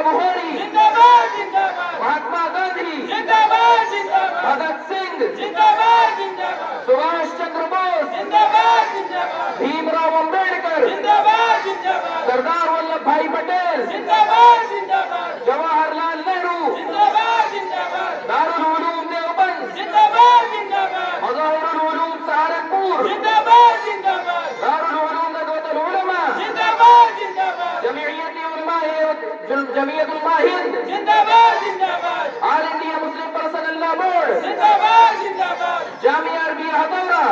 मोहरी, जिंदाबाद जिंदाबाद, महात्मा गांधी, जिंदाबाद जिंदाबाद, भगत सिंग, जिंदाबाद जिंदाबाद, सुभाष चंद्र बोस, जिंदाबाद जिंदाबाद, भीमराव अंबेडकर, जिंदाबाद जिंदाबाद, सरदार वल्लभ भाई पटेल, जिंदाबाद जिंदाबाद, जवाहरलाल नेहरू, जिंदाबाद जिंदाबाद, दारुल उलूम देवबंद, जिंदाबाद जिंदाबाद, मज़ाहिरुल उलूम सहारनपुर, जिंदाबाद जिंदाबाद, दारुल उलूम नदवतुल उलमा, जिंदाबाद जिंदाबाद, जमीयतुल माहिद, जिंदाबाद जिंदाबाद, all India Muslim personal law board, जिंदाबाद जिंदाबाद, जामिया अरबिया हथौरा,